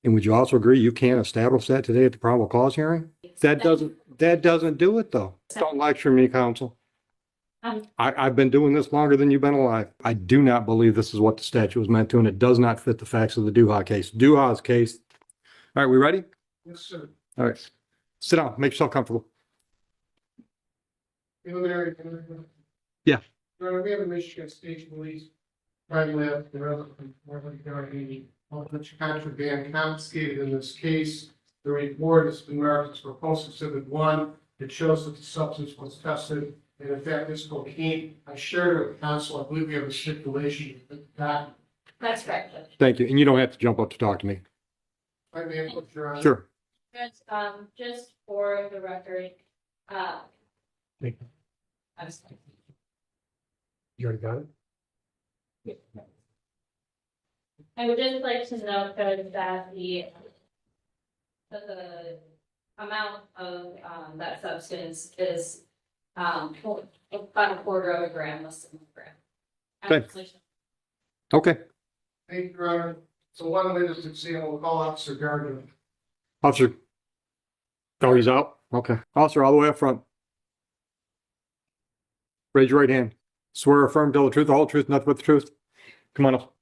And would you also agree you can't establish that today at the probable cause hearing? That doesn't do it though. Don't lecture me, counsel. I've been doing this longer than you've been alive. I do not believe this is what the statute was meant to, and it does not fit the facts of the Duha case. Duha's case. All right, we ready? Yes, sir. All right. Sit down, make yourself comfortable. Preliminary. Yeah. We have a Michigan State Police crime lab developed from Northern County, contraband confiscated in this case. The report has been marked as proposed exhibit 1. It shows that the substance was tested, and in fact, this cocaine, I shared it with counsel. I believe we have a stipulation with that. That's correct, Judge. Thank you. And you don't have to jump up to talk to me. I may have put your honor. Sure. Judge, just for the record, Thank you. I'm sorry. You already got it? I would just like to note, Judge, that the amount of that substance is about a quarter of a gram, less than a gram. Okay. Okay. Thank you, Your Honor. So one witness exam will call Officer Gardner. Officer. Oh, he's out? Okay. Officer, all the way up front. Raise your right hand. Swear or affirm to tell the truth, all the truth, nothing but the truth. Come on up.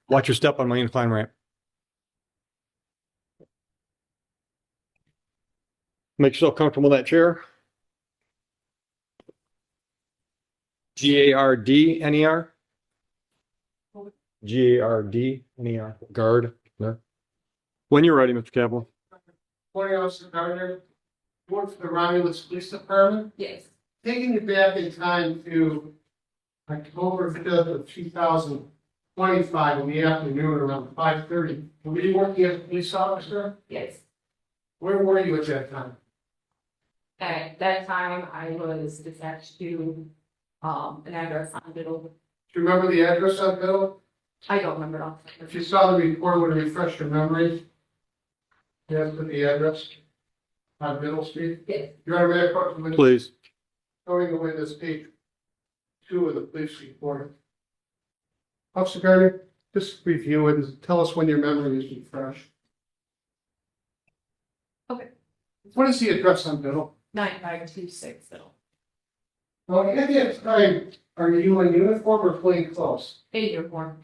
Watch your step on my incline ramp. Make yourself comfortable in that chair. Gardner. Gardner. Guard. No. When you're ready, Mr. Kaplan. Morning, Officer Gardner. You work for the Romulus Police Department. Yes. Taking you back in time to October 5th of 2025 in the afternoon around 5:30. Were you working as a police officer? Yes. Where were you at that time? At that time, I was dispatched to an address on Middle. Do you remember the address on Bill? I don't remember off. If you saw the report, would it refresh your memory? Yes, to the address on Middle Street. Yes. Your Honor, may I approach the witness? Please. Showing the witness page 2 of the police report. Officer Gardner, just review it and tell us when your memory is refreshed. Okay. What is the address on Biddle? 9526 though. Well, at that time, are you in uniform or plain clothes? In uniform.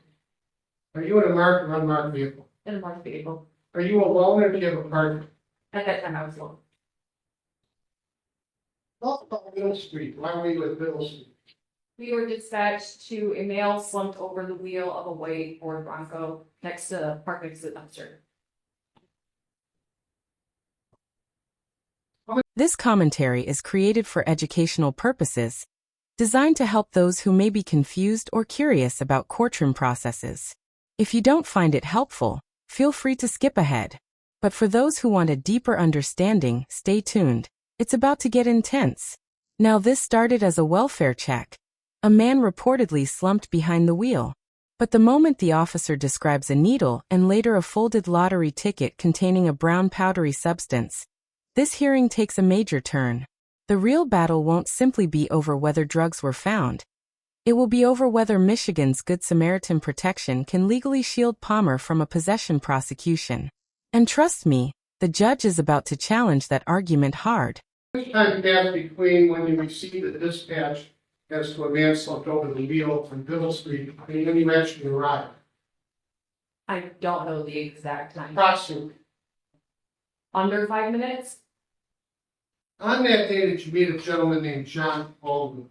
Are you in a marked or unmarked vehicle? In a marked vehicle. Are you alone or do you have a partner? At that time, I was alone. Talk about Middle Street. Why were you at Middle Street? We were dispatched to a male slumped over the wheel of a white Ford Bronco next to the park next to the dumpster. This commentary is created for educational purposes, designed to help those who may be confused or curious about courtroom processes. If you don't find it helpful, feel free to skip ahead. But for those who want a deeper understanding, stay tuned. It's about to get intense. Now, this started as a welfare check. A man reportedly slumped behind the wheel. But the moment the officer describes a needle and later a folded lottery ticket containing a brown powdery substance, this hearing takes a major turn. The real battle won't simply be over whether drugs were found. It will be over whether Michigan's Good Samaritan protection can legally shield Palmer from a possession prosecution. And trust me, the judge is about to challenge that argument hard. How much time passed between when you received the dispatch as to a man slumped over the wheel on Middle Street and when you actually arrived? I don't know the exact time. Approximately. Under 5 minutes? On that day, did you meet a gentleman named John Palmer?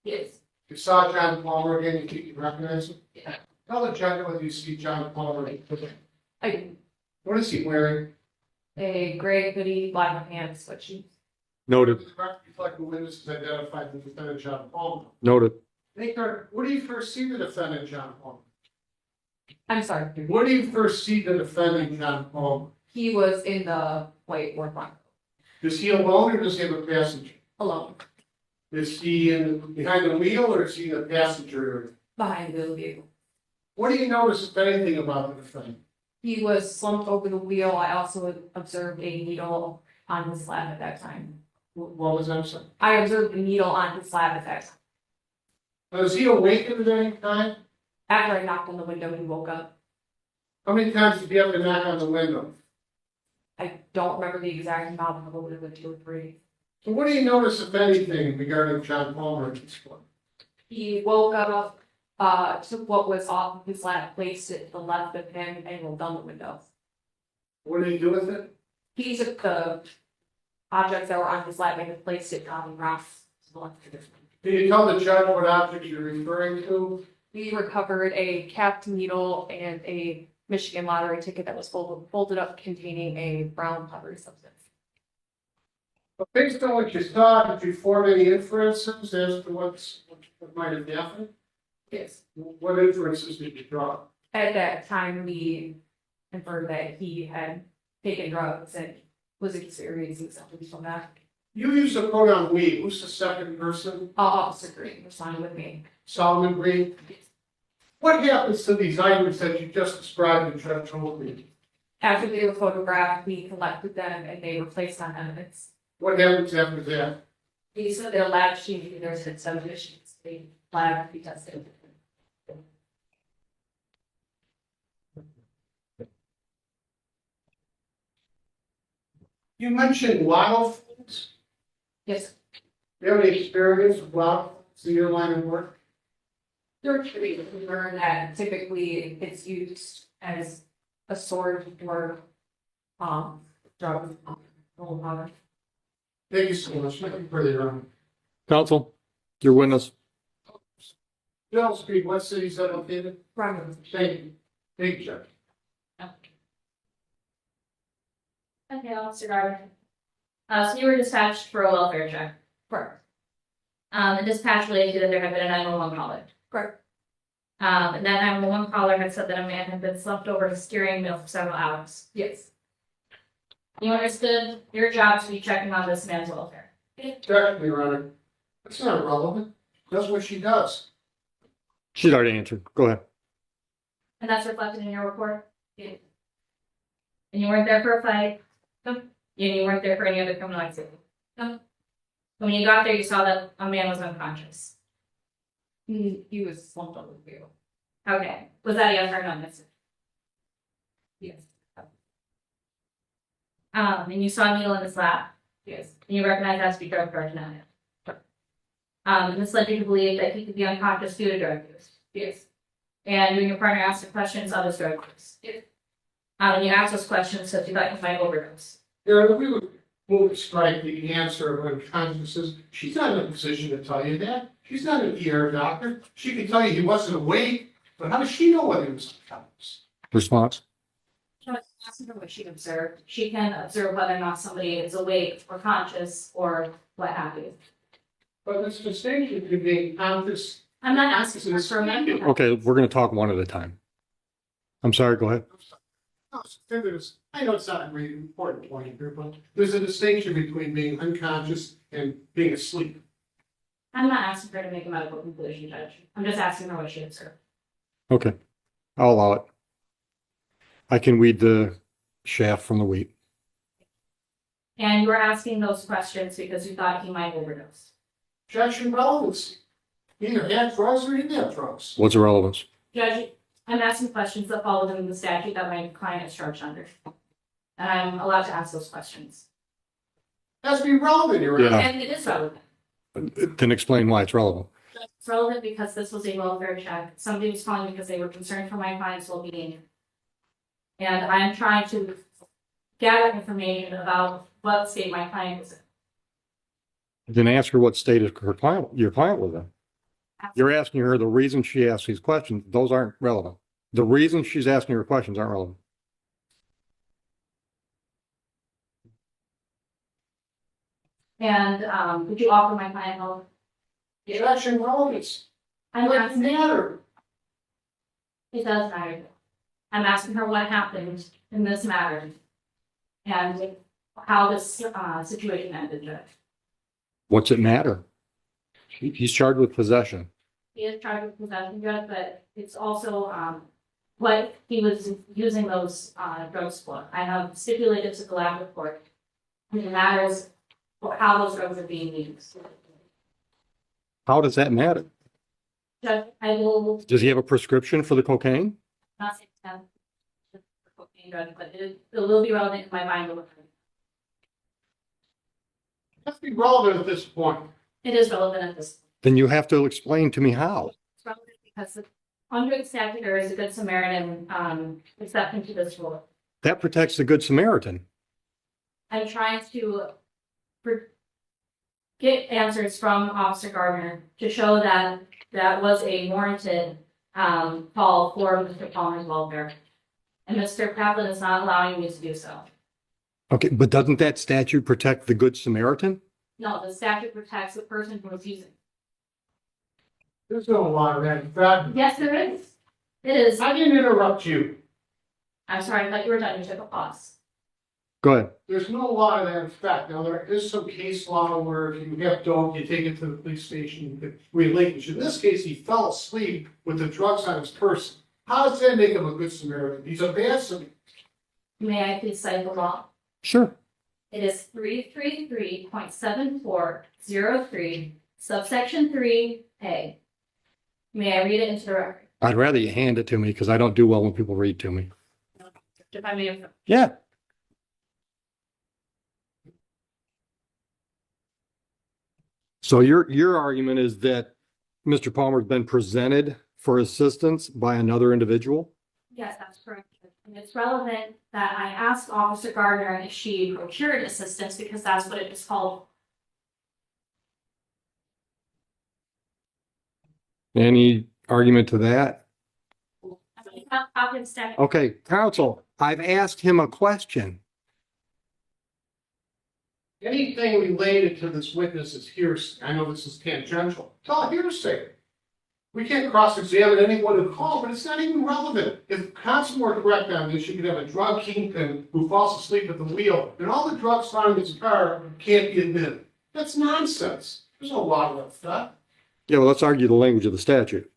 Yes. You saw John Palmer again, you recognize him? Yeah. Tell the judge whether you see John Palmer. I did. What is he wearing? A gray hoodie, black pants, sweatshirt. Noted. The record reflect the witnesses identified the defendant John Palmer. Noted. Where do you first see the defendant John Palmer? I'm sorry. Where do you first see the defendant John Palmer? He was in the white Ford Bronco. Is he alone or does he have a passenger? Alone. Is he behind the wheel or is he in the passenger area? Behind the vehicle. What do you notice, if anything, about the defendant? He was slumped over the wheel. I also observed a needle on the slab at that time. What was that? Saying? I observed a needle on the slab at that time. Was he awake at any time? After I knocked on the window, he woke up. How many times did you have to knock on the window? I don't remember the exact amount, probably with 2 or 3. So what do you notice, if anything, regarding John Palmer at this point? He woke up, took what was off of his lap, placed it to the left of him, and rolled down the window. What did he do with it? He took the objects that were on his lap and placed it on the rocks to the left of him. Can you tell the judge what object you're referring to? We recovered a capped needle and a Michigan lottery ticket that was folded up containing a brown powdery substance. But based on what you saw, did you form any inferences as to what might have happened? Yes. What inferences did you draw? At that time, we inferred that he had taken drugs and was experiencing something from that. You used the pronoun we. Who's the second person? Officer Green was signed with me. Solomon Green. What happens to these items that you just described and Judge told me? After they were photographed, we collected them and they were placed on evidence. What happens after that? These are their lab sheet, there's some additions, the lab be tested. You mentioned lotto funds. Yes, Do you have any experience with lotto funds in your line of work? there are 3. We learned that typically it's used as a sword for, drugs, powder. Thank you so much. Nothing further, Your Honor. Counsel, your witness. General Street, what city is that located? Right. Thank you. Thank you, Judge. Okay, Officer Garber. So you were dispatched for a welfare check. Correct. The dispatch related that there had been a 911 caller. Correct. And that 911 caller had said that a man had been slumped over his steering wheel for several hours. Yes. You understood your job to be checking on this man's welfare. Judge, Your Honor. That's not relevant. That's what she does. She's already answered. Go ahead. And that's reflected in your report? Yeah. And you weren't there for a fight? No. And you weren't there for any other criminal activity? No. When you got there, you saw that a man was unconscious. He was slumped on the wheel. Okay. Was that a yes or no, mister? Yes. And you saw a needle in his lap? Yes. And you recognize that to be drug paraphernalia? And this led you to believe that he could be unconscious due to drug use? Yes. And you and your partner asked the questions of his drug use? Yes. And you asked those questions so you thought he might overdose? Your Honor, we would move to strike the answer of unconsciousness. She's not in a position to tell you that. She's not an ER doctor. She can tell you he wasn't awake, but how does she know whether he was unconscious? Response. Asking her what she observed. She can observe whether or not somebody is awake or conscious or what have you. But there's a distinction between being conscious. I'm not asking her for a mental health. Okay, we're going to talk one at a time. I'm sorry. Go ahead. I know it's not a really important point here, but there's a distinction between being unconscious and being asleep. I'm not asking her to make a medical conclusion, Judge. I'm just asking her what she observed. Okay, I'll allow it. I can weed the shaft from the wheat. And you were asking those questions because you thought he might overdose. Objection relevancy. Either had drugs or didn't have drugs. What's the relevance? Judge, I'm asking questions that fall within the statute that my client is charged under. And I'm allowed to ask those questions. Has to be relevant, Your Honor. Yeah. And it is relevant. Then explain why it's relevant. It's relevant because this was a welfare check. Somebody was calling because they were concerned for my client's well-being. And I'm trying to gather information about what state my client was in. Then ask her what state your client was in. You're asking her the reason she asked these questions. Those aren't relevant. The reason she's asking her questions aren't relevant. And would you offer my client help? Objection relevance. I'm What asking, matter? it does matter. I'm asking her what happened in this matter. And how this situation ended, Judge. What's it matter? He's charged with possession. He is charged with possession, Judge, but it's also what he was using those drugs for. I have stipulated to the lab report. And it matters how those drugs are being used. How does that matter? Judge, I will Does he have a prescription for the cocaine? not say that. but it will be relevant in my mind. Let's be relevant at this point. It is relevant at this. Then you have to explain to me how. It's relevant because under the statute, there is a Good Samaritan, exception to this rule. That protects the Good Samaritan. I'm trying to get answers from Officer Gardner to show that that was a warranted call for Mr. Palmer's welfare. And Mr. Kaplan is not allowing me to do so. Okay, but doesn't that statute protect the Good Samaritan? No, the statute protects the person who is using. There's no law of that. In fact, Yes, there is. It is. I didn't interrupt you. I'm sorry, I thought you were done. You took a pause. Go ahead. There's no law of that effect. Now, there is some case law where if you have dope, you take it to the police station, you could relinquish. In this case, he fell asleep with the drugs on his person. How does that make him a good Samaritan? He's a bad Samaritan. May I please cite the law? Sure. It is 333.7403, subsection 3A. May I read it into the record? I'd rather you hand it to me because I don't do well when people read to me. If I may. Yeah. So your argument is that Mr. Palmer's been presented for assistance by another individual? Yes, that's correct. And it's relevant that I asked Officer Gardner if she procured assistance because that's what it was called. Any argument to that? How can staff? Okay, counsel, I've asked him a question. Anything related to this witness is hearsay. I know this is tangential. It's all hearsay. We can't cross-examine anyone who called, but it's not even relevant. If counsel were correct on this, you could have a drug kingpin who falls asleep at the wheel, and all the drugs found in his car can't be admitted. That's nonsense. There's no law of that. Yeah, well, let's argue the language of the statute.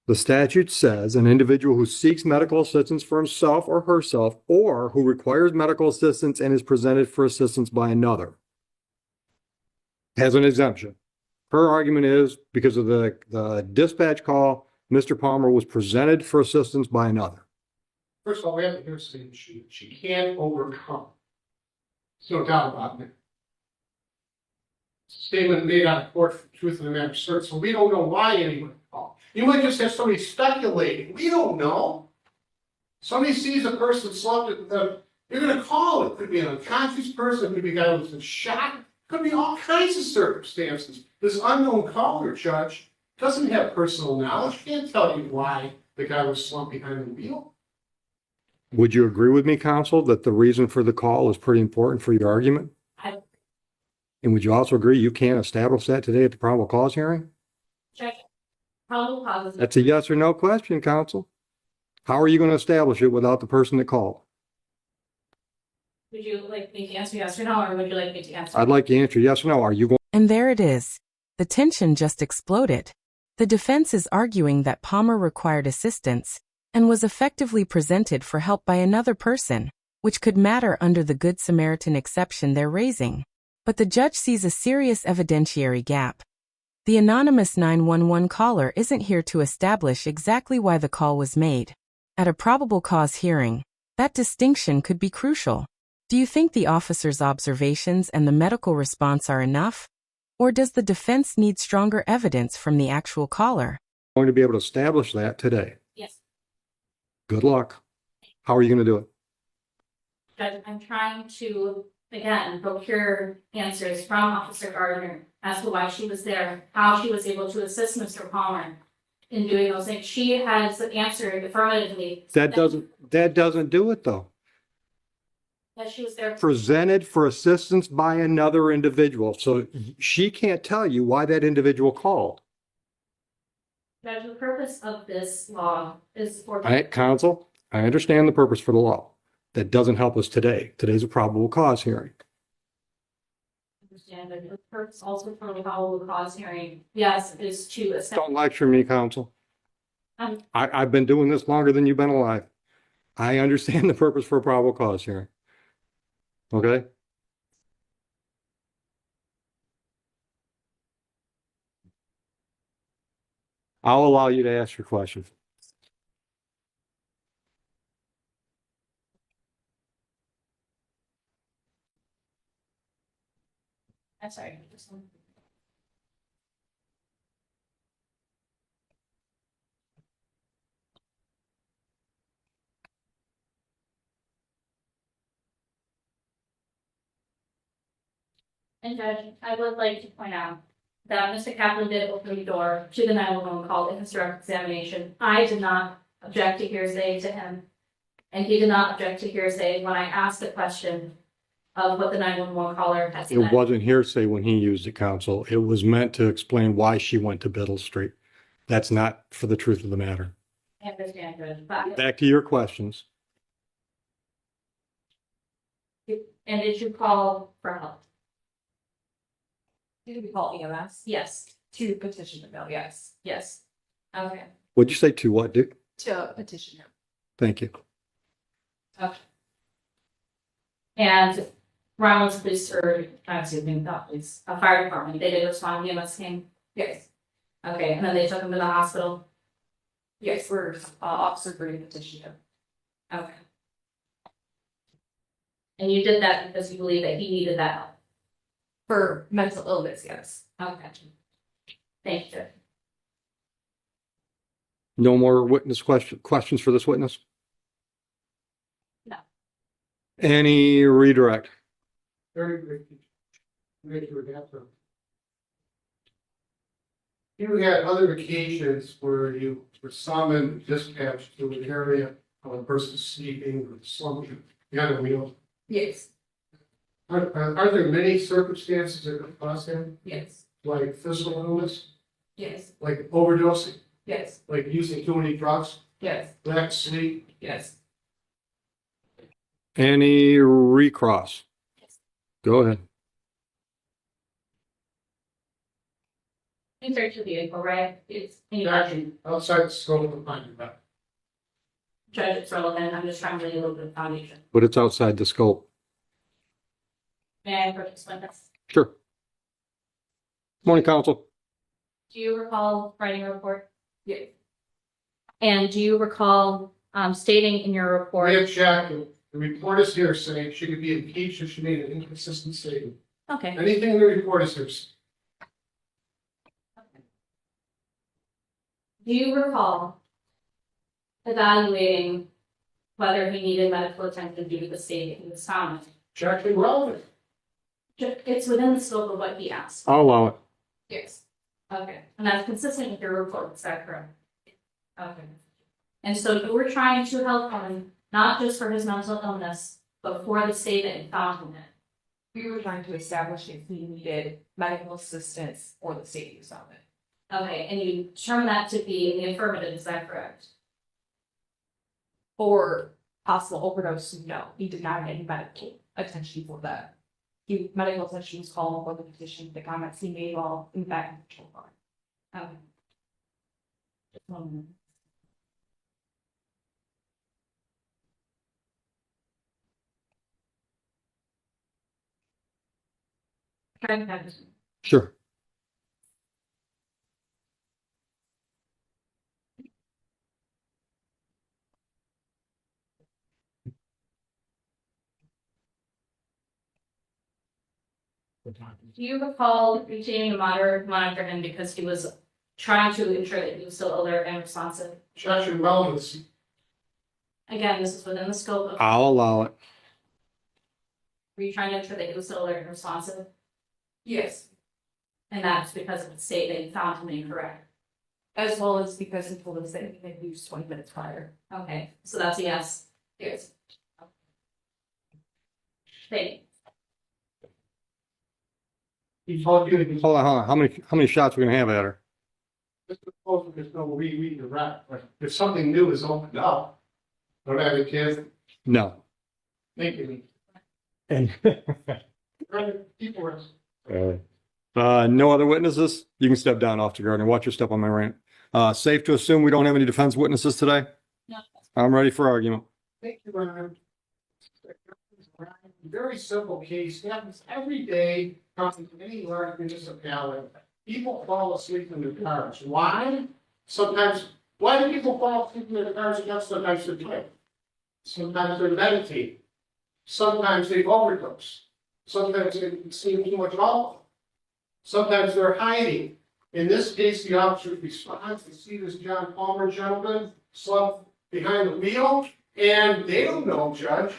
The statute says an individual who seeks medical assistance for himself or herself, or who requires medical assistance and is presented for assistance by another, has an exemption. Her argument is because of the dispatch call, Mr. Palmer was presented for assistance by another. First of all, we have the hearsay issue. She can't overcome. There's no doubt about it. Statement made out of court for truth of the matter asserted, so we don't know why anyone called. You might just have somebody speculating. We don't know. Somebody sees a person slumped, you're going to call. It could be an unconscious person. It could be a guy who's been shot. It could be all kinds of circumstances. This unknown caller, Judge, doesn't have personal knowledge. Can't tell you why the guy was slumped behind the wheel. Would you agree with me, counsel, that the reason for the call is pretty important for your argument? And would you also agree you can't establish that today at the probable cause hearing? Check. Probable cause. That's a yes or no question, counsel. How are you going to establish it without the person that called? Would you like me to answer yes or no, or would you like me to answer? I'd like you to answer yes or no. Are you going? And there it is. The tension just exploded. The defense is arguing that Palmer required assistance and was effectively presented for help by another person, which could matter under the Good Samaritan exception they're raising. But the judge sees a serious evidentiary gap. The anonymous 911 caller isn't here to establish exactly why the call was made. At a probable cause hearing, that distinction could be crucial. Do you think the officer's observations and the medical response are enough? Or does the defense need stronger evidence from the actual caller? Going to be able to establish that today? Yes. Good luck. How are you going to do it? Judge, I'm trying to, again, procure answers from Officer Gardner as to why she was there, how she was able to assist Mr. Palmer in doing those things. She has answered affirmatively. That doesn't do it though. That she was there. Presented for assistance by another individual. So she can't tell you why that individual called. Judge, the purpose of this law is for. Counsel, I understand the purpose for the law. That doesn't help us today. Today's a probable cause hearing. Understand that the purpose also for the probable cause hearing, yes, is to establish. Don't lecture me, counsel. I've been doing this longer than you've been alive. I understand the purpose for a probable cause hearing. Okay? I'll allow you to ask your question. I'm sorry. And Judge, I would like to point out that Mr. Kaplan did open the door to the 911 call in his direct examination. I did not object to hearsay to him, and he did not object to hearsay when I asked the question of what the 911 caller had said. It wasn't hearsay when he used it, counsel. It was meant to explain why she went to Biddle Street. That's not for the truth of the matter. I understand, Judge, but, Back to your questions. and did you call for help? Did we call EMS? Yes, To petition him, no, yes. yes. Okay. What'd you say to what, Dick? To petition him. Thank you. Okay. And Rollins Police, or, excuse me, not police, a fire department, they did respond, EMS came? Yes, Okay, and then they took him to the hospital? yes, we're, Officer Green petitioned him. Okay. And you did that because you believe that he needed that help? For mental illness, yes. Okay. Thank you. No more witness questions for this witness? No. Any redirect? Very great. Make you adapt them. You had other occasions where you were summoned, dispatched to an area of a person sleeping or slumped behind a wheel. Yes, Are there many circumstances that could cause him, yes, like physical illness, yes, like overdosing, yes, like using too many drugs, yes, lack of sleep? yes. Any recross? Go ahead. You search the vehicle, right? It's, Actually, outside the scope of finding that. Judge, it's relevant, I'm just trying to lay a little bit of foundation. But it's outside the scope. May I approach this witness? Sure. Morning, counsel. Do you recall writing a report? Yes. And do you recall stating in your report? We have checked, the report is here saying she could be impeached if she made an inconsistent statement. Okay. Anything in the report is here. Do you recall evaluating whether he needed medical attention due to the state that he was found in? Checked and relevant. It's within the scope of what he asked. I'll allow it. Yes. Okay, and that's consistent with your report, is that correct? Okay. And so you were trying to help him, not just for his mental illness, but for the state that he found him in. We were trying to establish if he needed medical assistance or the state use of it. Okay, and you determined that to be in the affirmative, is that correct? For possible overdose, no, he did not get any medical attention for that. Medical attention was called for the petition, the comments he made while in the back of the patrol car. Okay. Just 1 minute. Try to have this. Sure. Do you recall continuing to monitor him because he was trying to ensure that he was still alert and responsive? Checked and relevance. Again, this is within the scope of, I'll allow it. were you trying to ensure that he was still alert and responsive? Yes, And that's because of the state that you found him incorrect. as well as because he told us that he had used 20 minutes prior. Okay, so that's a yes. Yes. Thank you. He told you that he's Hold on. How many shots are we gonna have at her? just supposed there's no redirect, but if something new is opened up, don't have a kid, No. thank you. And People are. no other witnesses? You can step down, Officer Gardner. Watch your step on my rant. Safe to assume we don't have any defense witnesses today? No. I'm ready for argument. Thank you, Ryan. Very simple case, happens every day, comes in any large municipality. People fall asleep in their cars. Why? Why do people fall asleep in their cars? Sometimes they play. Sometimes they meditate. Sometimes they overdose. Sometimes they consume too much alcohol. Sometimes they're hiding. In this case, the officer responds, they see this John Palmer gentleman slumped behind the wheel, and they don't know, Judge.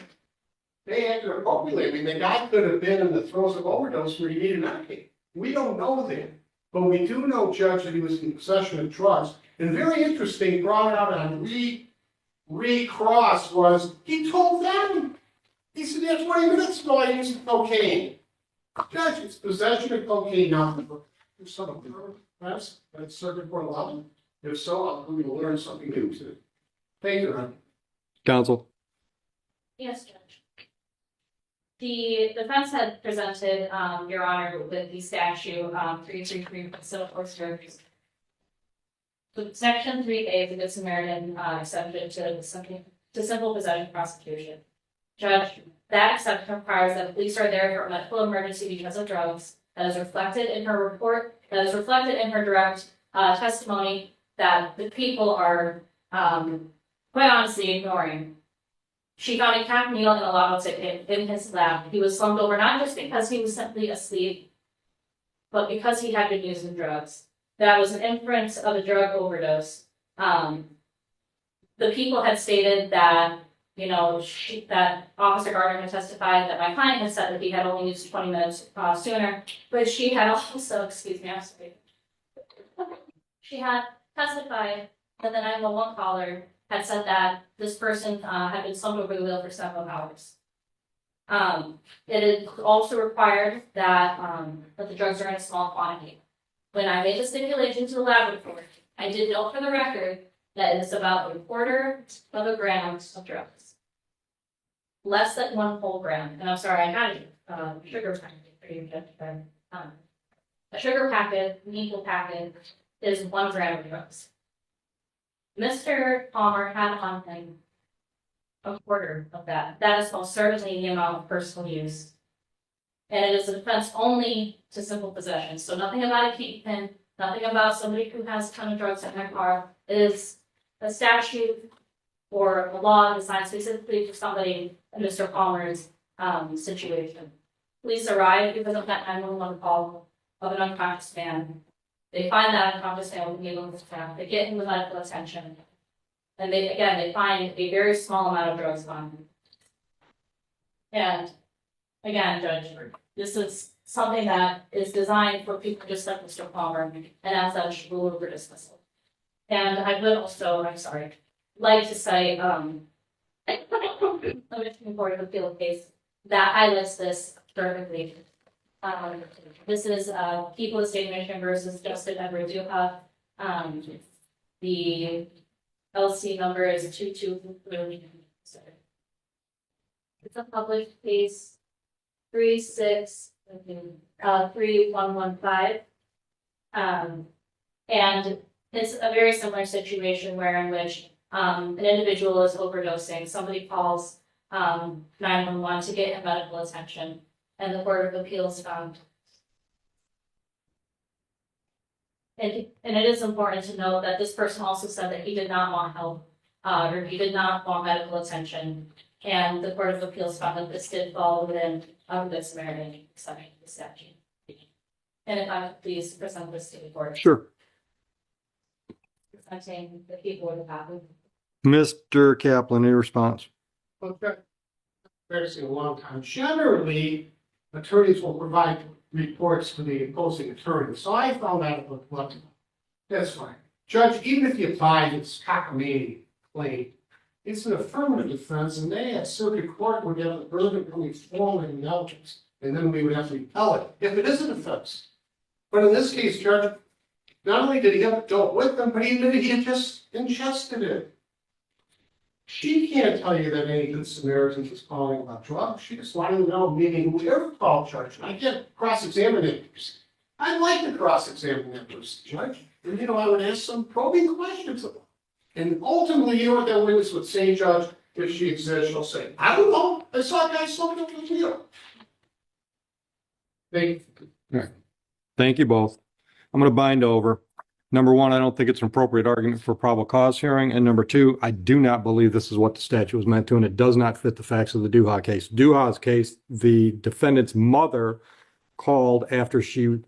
They acted appropriately. I mean, the guy could have been in the throes of overdose where he needed medication. We don't know that. But we do know, Judge, that he was in possession of drugs. And very interesting, brought out on recross was, he told them. He said, yeah, 20 minutes ago I used cocaine. Judge, it's possession of cocaine now. There's some perhaps at circuit court level. If so, we will learn something new today. Thank you, Ron. Counsel. Yes, Judge. The defense had presented, Your Honor, with the statute 333 civil force charges. So Section 3A of the Good Samaritan exception to simple possession prosecution. Judge, that exception requires that police are there for a medical emergency because of drugs. That is reflected in her report. That is reflected in her direct testimony that the people are quite honestly ignoring. She found a cat meal and a lotto ticket in his lap. He was slumped over not just because he was simply asleep, but because he had been using drugs. That was an inference of a drug overdose. The people had stated that, you know, that Officer Gardner had testified that my client had said that he had only used 20 minutes sooner, but she had also, excuse me, I'm sorry. She had testified that the 911 caller had said that this person had been slumped over the wheel for several hours. It is also required that, that the drugs are in a small quantity. When I made the stipulation to the lab report, I did note for the record that it's about 1/4 of a gram of drugs. Less than 1 whole gram. And I'm sorry, I had a sugar packet for you, Judge. A sugar packet, an equal packet, is 1 gram of drugs. Mr. Palmer had on him 1/4 of that. That is most certainly the amount of personal use. And it is a defense only to simple possession. So nothing about a kingpin, nothing about somebody who has a ton of drugs in their car. It is a statute or a law designed specifically for somebody in Mr. Palmer's situation. Police arrive because of that 911 call of an unconscious man. They find that unconscious man with needle in his mouth. They get him the medical attention. And they find a very small amount of drugs on him. And again, Judge, this is something that is designed for people just like Mr. Palmer, and as such, rule over dismissal. And I would also, I'm sorry, like to say, the Michigan Court of Appeal case that highlights this perfectly. This is People of the State of Michigan versus Justin Edward Duha. The LC number is 22. It's a published case 3115. And it's a very similar situation in which an individual is overdosing. Somebody calls 911 to get him medical attention, and the Court of Appeals found. And it is important to note that this person also said that he did not want help, or he did not want medical attention. And the Court of Appeals found that this did fall within the Good Samaritan exception to the statute. And if I could please present this to the court. Sure. Presenting the people of the patent. Mr. Kaplan, in response. Okay. Embarrassing a long time. Generally, attorneys will provide reports to the opposing attorney. So I found out about what. That's fine. Judge, even if you find it's cockamamie claim, it's an affirmative defense, and they at circuit court would have the burden of coming forward and evidence, and then we would have to repel it if it is an offense. But in this case, Judge, not only did he have a dope with him, but he admitted he had just ingested it. She can't tell you that any Good Samaritan was calling about drugs. She just wanted to know, meaning whoever called, Judge. And I can't cross-examine it. I'd like to cross-examine that person, Judge. And, you know, I would ask some probing questions of them. And ultimately, you know what that witness would say, Judge? If she exists, she'll say, I don't know. I saw a guy slumped over the wheel. Thank you. All right. Thank you both. I'm going to bind over. Number one, I don't think it's an appropriate argument for probable cause hearing. And number two, I do not believe this is what the statute was meant to, and it does not fit the facts of the Duha case. Duha's case, the defendant's mother called after she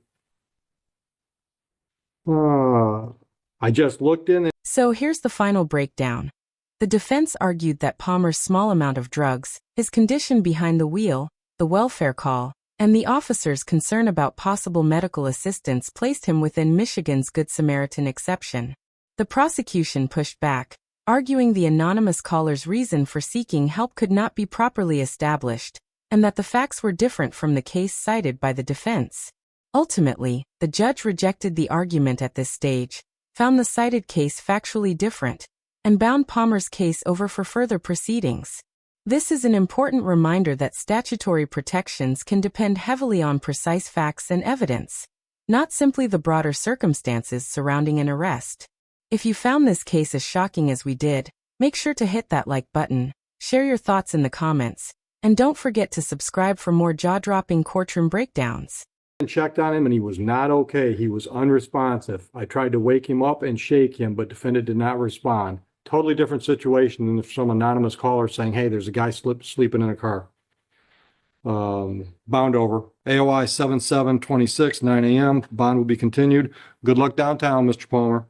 I just looked in. So here's the final breakdown. The defense argued that Palmer's small amount of drugs, his condition behind the wheel, the welfare call, and the officer's concern about possible medical assistance placed him within Michigan's Good Samaritan exception. The prosecution pushed back, arguing the anonymous caller's reason for seeking help could not be properly established, and that the facts were different from the case cited by the defense. Ultimately, the judge rejected the argument at this stage, found the cited case factually different, and bound Palmer's case over for further proceedings. This is an important reminder that statutory protections can depend heavily on precise facts and evidence, not simply the broader circumstances surrounding an arrest. If you found this case as shocking as we did, make sure to hit that like button, share your thoughts in the comments, and don't forget to subscribe for more jaw-dropping courtroom breakdowns. And checked on him and he was not okay. He was unresponsive. I tried to wake him up and shake him, but defendant did not respond. Totally different situation than if some anonymous caller saying, hey, there's a guy sleeping in a car. Bond over. AOI 7726, 9 a.m. Bond will be continued. Good luck downtown, Mr. Palmer.